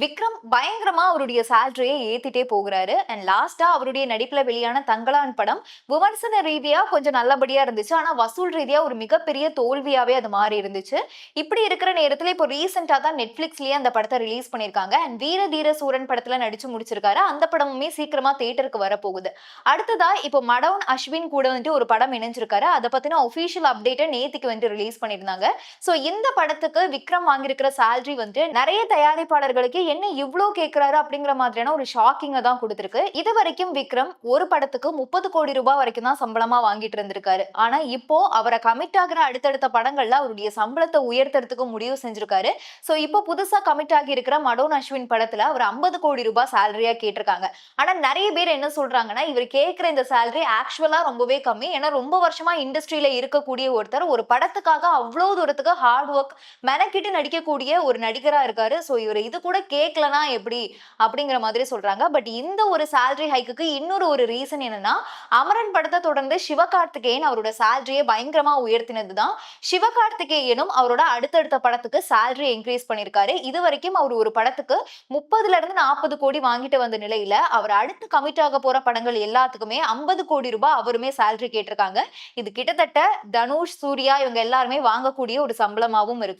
விக்ரம் பயங்கரமா அவருடைய சேலரிய ஏத்திட்டே போகிறாரு. அண்ட் லாஸ்ட்டா அவருடைய நடிப்புல வெளியான தங்கலான் படம் விமர்சன ரீதியா கொஞ்சம் நல்லபடியா இருந்துச்சு. ஆனா வசூல் ரீதியா ஒரு மிகப்பெரிய தோல்வியாவே அது மாறி இருந்துச்சு. இப்படி இருக்கிற நேரத்துல இப்போ ரீசென்ட்டா தான் Netflixலயே அந்த படத்த ரிலீஸ் பண்ணியிருக்காங்க. அண்ட் வீர தீர சூரன் படத்துல நடிச்சு முடிச்சிருக்காரு. அந்த படமுமே சீக்கிரமா தியேட்டருக்கு வரப்போகுது. அடுத்ததா இப்போ மடவுன் அஸ்வின் கூட வந்துட்டு ஒரு படம் இணைஞ்சிருக்காரு. அத பத்தின ஆஃபிஷியல் அப்டேட்ட நேத்திக்கு வந்து ரிலீஸ் பண்ணியிருந்தாங்க. சோ இந்த படத்துக்கு விக்ரம் வாங்கியிருக்கிற சேலரி வந்து நெறைய தயாரிப்பாளர்களுக்கு என்ன இவ்ளோ கேட்கிறாரு அப்படிங்கிற மாதிரியான ஒரு ஷாக்கிங்க தான் குடுத்திருக்கு. இதுவரைக்கும் விக்ரம் ஒரு படத்துக்கு 30 கோடி ரூபாய் வரைக்கும் தான் சம்பளமா வாங்கிட்டு இருந்திருக்காரு. ஆனா இப்போ அவர கமிட் ஆகுற அடுத்தடுத்த படங்கள்ல அவருடைய சம்பளத்த உயர்த்தறதுக்கு முடிவு செஞ்சிருக்காரு. சோ இப்போ புதுசா கமிட் ஆகி இருக்கிற மடோன் அஸ்வின் படத்துல அவர் 50 கோடி ரூபாய் சேலரியா கேட்டிருக்காங்க. ஆனா நெறைய பேர் என்ன சொல்றாங்கன்னா, இவர் கேட்கிற இந்த சேலரி ஆக்சுவலா ரொம்பவே கம்மி. ஏன்னா ரொம்ப வருஷமா இண்டஸ்ட்ரியில இருக்கக்கூடிய ஒருத்தர் ஒரு படத்துக்காக அவ்ளோ தூரத்துக்கு ஹார்ட் ஒர்க் மெனக்கிட்டு நடிக்கக்கூடிய ஒரு நடிகரா இருக்காரு. சோ இவரு இது கூட கேட்கலனா எப்படி? அப்படிங்கிற மாதிரி சொல்றாங்க. பட் இந்த ஒரு சேலரி ஹைக்குக்கு இன்னொரு ஒரு ரீசன் என்னன்னா, அமரன் படத்த தொடர்ந்து சிவகார்த்திகேயன் அவரோட சேலரிய பயங்கரமா உயர்த்தினது தான். சிவகார்த்திகேயனும் அவரோட அடுத்தடுத்த படத்துக்கு சேலரி இன்கிரீஸ் பண்ணியிருக்காரு. இதுவரைக்கும் அவர் ஒரு படத்துக்கு 30ல இருந்து 40 கோடி வாங்கிட்டு வந்த நிலையில, அவர் அடுத்து கமிட் ஆக போற படங்கள் எல்லாத்துக்குமே 50 கோடி ரூபாய் அவருமே சேலரி கேட்டிருக்காங்க. இது கிட்டத்தட்ட தனுஷ், சூர்யா இவங்க எல்லாருமே வாங்கக்கூடிய ஒரு சம்பளமாவும் இருக்கு.